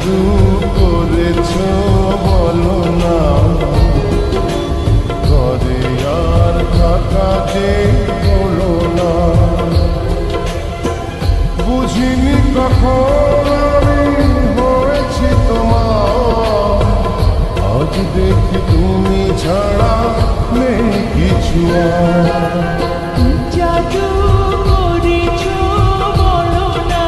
জাদু করেছ বলো না, ঘরে আর থাকা যে হলো না। বুঝিনি কখন আমি হয়েছি তোমার, আজ দেখি তুমি ছাড়া নেই কিছু আর। জাদু করেছ বলো না,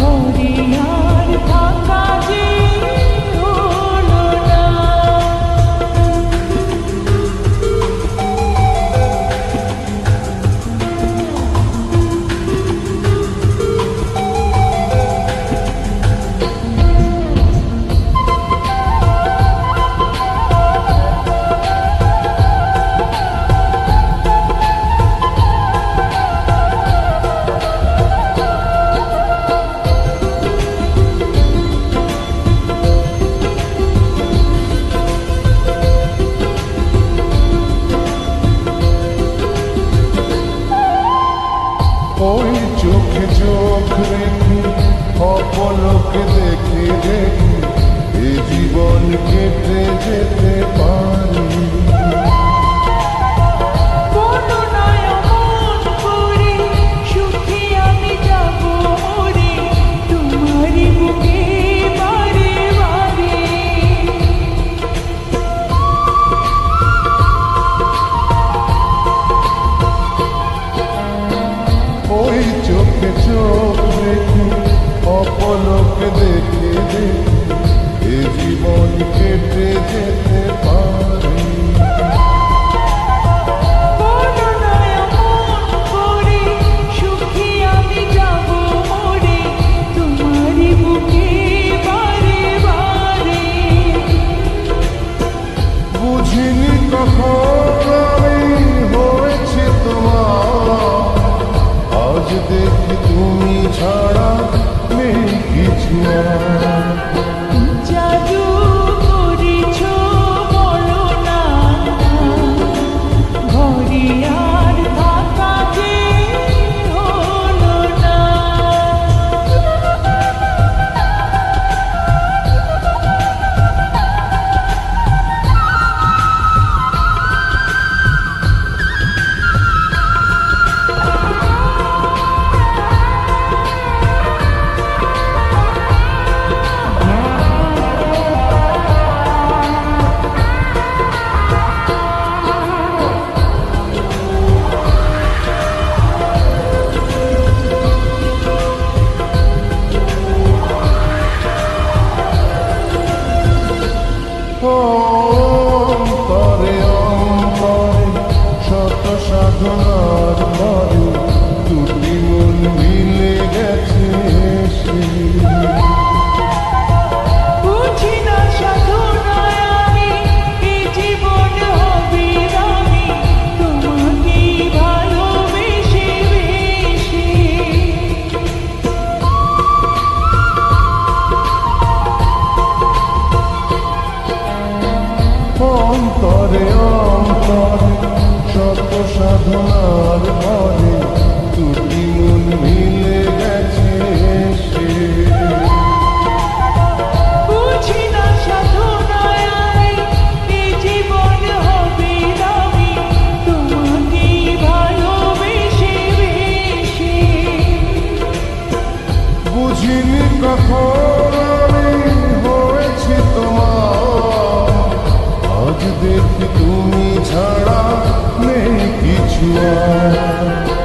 ঘরে আর থাকা যে হলো না। ওই চোখে চোখ রেখে অপলকে দেখে দেখে এ জীবন কেটে যেতে পারি। বলো না এমন করে, সুখে আমি যাব মরে, তোমারই বুকে বারে বারে। ওই চোখে চোখ রেখে অপলকে দেখে দেখে এ জীবন কেটে যেতে পারি। বলো না এমন করে, সুখে আমি যাব মরে, তোমারই বুকে বারে বারে। বুঝিনি কখন আমি হয়েছি তোমার, আজ দেখি তুমি ছাড়া নেই কিছু আর। জাদু করেছ বলো না, ঘরে আর থাকা যে হলো না। অন্তরে অন্তরে শত সাধনার পরে দুটি মন মিলে গেছে সে। বুঝি না সাধনায় আমি, এ জীবন হবে দামি, তোমাকে ভালোবেসে বেশি। অন্তরে অন্তরে শত সাধনার পরে দুটি মন মিলে গেছে সে। বুঝি না সাধনায় আমি, এ জীবন হবে দামি, তোমাকে ভালোবেসে বেশি। বুঝিনি কখন আমি হয়েছি তোমার, আজ দেখি তুমি ছাড়া নেই কিছু আর।